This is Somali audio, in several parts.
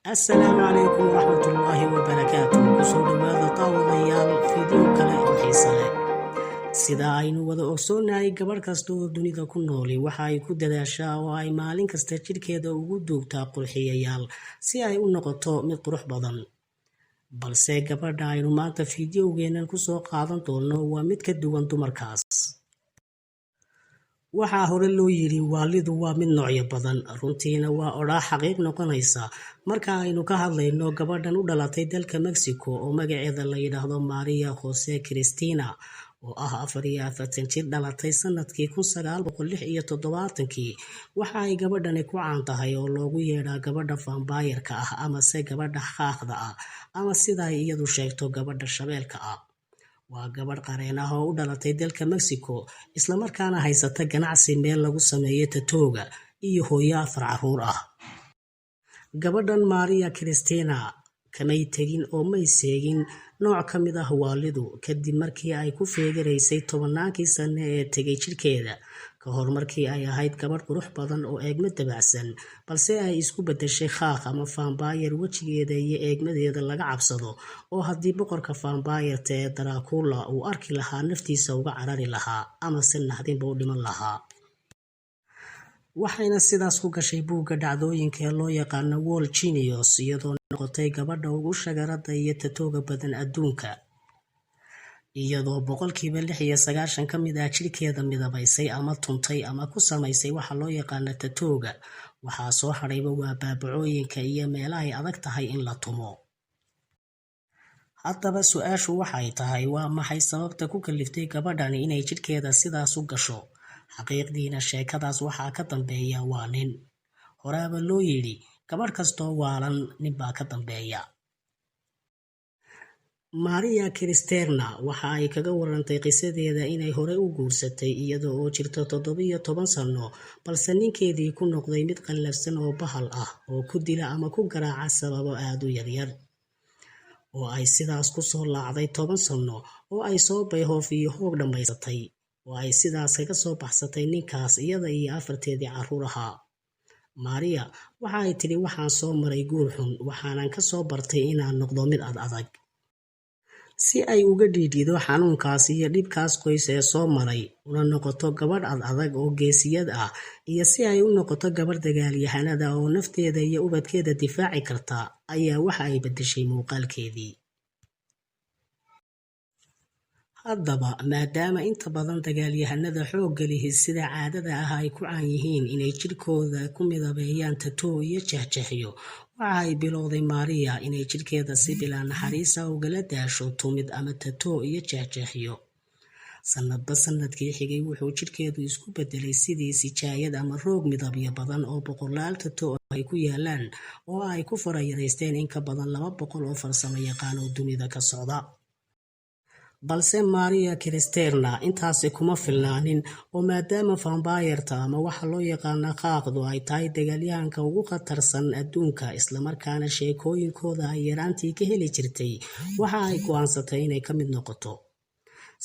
Assalaamu calaykum waraxmatullaahi wabarakaatuh. Kusoo dhawaada daawadayaal fiideo kale oo xiiso leh. Sida aynu wada ogsoonahay, gabadh kasta oo dunida ku nooli waxa ay ku dadaashaa oo ay maalin kasta jidhkeeda ugu duugtaa qurxiyayaal si ay u noqoto mid qurux badan. Balse gabadha aynu maanta fiideogeenan kusoo qaadan doono waa mid ka duwan dumarkaas. Waxaa hore loo yidhi waalidu waa mid noocyo badan, runtiina waa odhaa xaqiiq noqonaysa marka aynu ka hadlayno gabadhan u dhalatay dalka Mexico oo magaceeda la yidhaahdo Maria Jose Cristina, oo ah 44 jir, dhalatay sanadkii 1976. Waxa ay gabadhani ku caan tahay oo loogu yeedhaa gabadha vampire-ka ah amase gabadha xaaqda ah, ama sida ay iyadu sheegto gabadha shabeelka ah. Waa gabadh qareen ah oo u dhalatay dalka Mexico, isla markaana haysata ganacsi meel lagu sameeyo tatooga iyo hooyo 4 carruur ah. Gabadhan Maria Cristina kamay tegin oo may seegin nooc ka mid ah waalidu kadib markii ay ku feegaraysay 10 sano ee tegay jidhkeeda, ka hor markii ay ahayd gabadh qurux badan oo eegmo dabacsan, balse ay isku beddeshay khaaq ama vampire wejigeeda iyo eegmadeeda laga cabsado, oo haddii boqorka vampire-ta ee Dracula uu arki lahaa naftiisa uga carari lahaa ama si naxdinba u dhiman lahaa. Waxayna sidaas ku gashay buugga dhacdooyinka ee loo yaqaano Wall Genius, iyadoo noqotay gabadha ugu shagarada iyo tatooga badan adduunka, iyadoo 96% ka mid ah jidhkeeda midabaysay ama tuntay ama ku samaysay waxa loo yaqaano tatooga. Waxaa soo hadhayba waa baabacooyinka iyo meelaha ay adag tahay in la tumo. Haddaba su-aashu waxay tahay, waa maxay sababta ku kaliftay gabadhani inay jidhkeeda sidaas u gasho? Xaqiiqdiina sheekadaas waxaa ka dambeeya waa nin. Horaaba loo yidhi gabadh kastoo waalan nin baa ka dambeeya. Maria Cristina waxa ay kaga warantay qisadeeda inay hore u guursatay iyada oo jirta 17 sano, balse ninkeedii ku noqday mid qallafsan oo bahal ah oo ku dila ama ku garaaca sababo aad u yaryar, oo ay sidaas ku soo laacday 10 sano oo ay soo bayhoof iyo hoog dhammaysatay, oo ay sidaas kaga soo baxsatay ninkaas iyada iyo 4 carruur ahaa. Maria waxa ay tidhi, waxaan soo maray guur xun, waxaanan ka soo bartay inaan noqdo mid adag. Si ay uga dhiidhido xanuunkaas iyo dhibkaas qoys ee soo maray, una noqoto gabadh adag oo geesiyad ah, iyo si ay u noqoto gabadh dagaalyahanada oo nafteeda iyo ubadkeeda difaaci karta, ayaa waxa ay beddeshay muuqaalkeedii. Haddaba, maadaama inta badan dagaalyahanada xoogga lihi sida caadada ah ay ku caan yihiin inay jidhkooda ku midabeeyaan tatoo iyo jexjeexyo, waxa ay bilowday Maria inay jidhkeeda si bilaa naxariis ah ugala daasho tumid ama tatoo iyo jexjeexyo. Sanadba sanadkii xigay wuxuu jidhkeedu isku beddelay sidii sijaayad ama roog midabyo badan oo boqolaal tatoo ay ku yaalaan, oo ay ku farayaraysteen in ka badan 200 oo farsamo yaqaan oo dunida ka socda. Balse Maria Cristina intaasi kuma filnaanin, oo maadaama vampire-ta ama waxa loo yaqaana qaaqdu ay tahay dagaalyahanka ugu khatarsan adduunka, islamarkaana sheekooyinkooda ay yaraantii ka heli jirtay, waxa ay go'aansatay inay ka mid noqoto.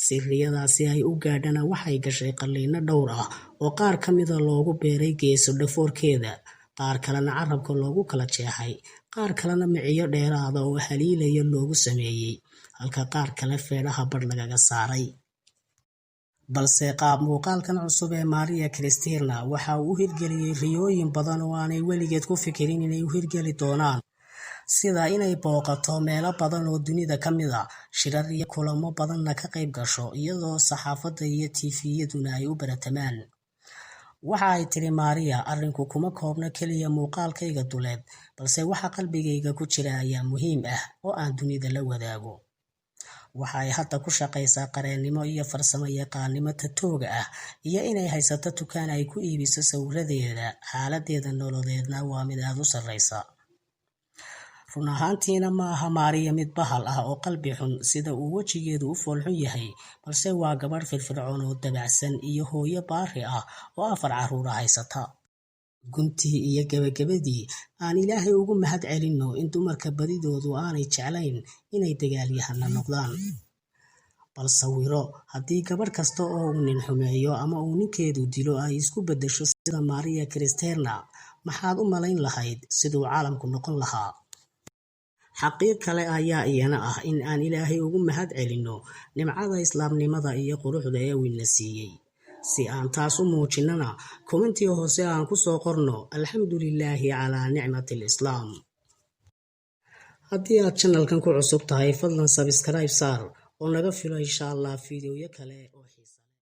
Si riyadaasi ay u gaadhana waxay gashay qalliino dhowr ah oo qaar ka mida loogu beeray geeso dhafoorkeeda, qaar kalena carabka loogu kala jeexay, qaar kalena miciyo dheeraada oo haliilaya loogu sameeyey, halka qaar kale feedhaha badh lagaga saaray. Balse qaab muuqaalkan cusub ee Maria Cristina waxa uu u hirgeliyey riyooyin badan oo aanay weligeed ku fikirin inay u hirgeli doonaan, sida inay booqato meelo badan oo dunida ka mid ah, shirar iyo kulamo badanna ka qayb gasho, iyadoo saxaafadda iyo TV-yaduna ay u baratamaan. Waxa ay tidhi Maria, arrinku kuma koobna keliya muuqaalkayga duleed, balse waxa qalbigayga ku jira ayaa muhiim ah oo aan dunida la wadaago. Waxa ay hadda ku shaqaysaa qareennimo iyo farsamo yaqaannimo tatooga ah, iyo inay haysato dukaan ay ku iibiso sawiradeeda. Xaaladeeda nololeedna waa mid aad u sarreysa. Run ahaantiina ma aha Maria mid bahal ah oo qalbi xun sida uu wejigeedu u foolxun yahay, balse waa gabadh firfircoon oo dabacsan iyo hooyo baari ah oo 4 carruur haysata. Guntii iyo gabagabadii, aan Ilaahay ugu mahad celinno in dumarka badidoodu aanay jeclayn inay dagaalyahano noqdaan. Bal sawiro, haddii gabadh kasta oo uu nin xumeeyo ama uu ninkeedu dilo ay isku beddesho sida Maria Cristina, maxaad u malayn lahayd siduu caalamku noqon lahaa? xaqiiq kale ayaa iyana ah in aan Ilaahay ugu mahad celinno nimcada islaamnimada iyo quruxda ee uu ina siiyey. Si aan taas u muujinana, commentiga hoose aan ku soo qorno alxamdulilaahi calaa nicmatil islaam. Haddii aad channelkan ku cusub tahay, fadlan subscribe saar oo naga filo insha Allah fiidiyoyo kale oo xiiso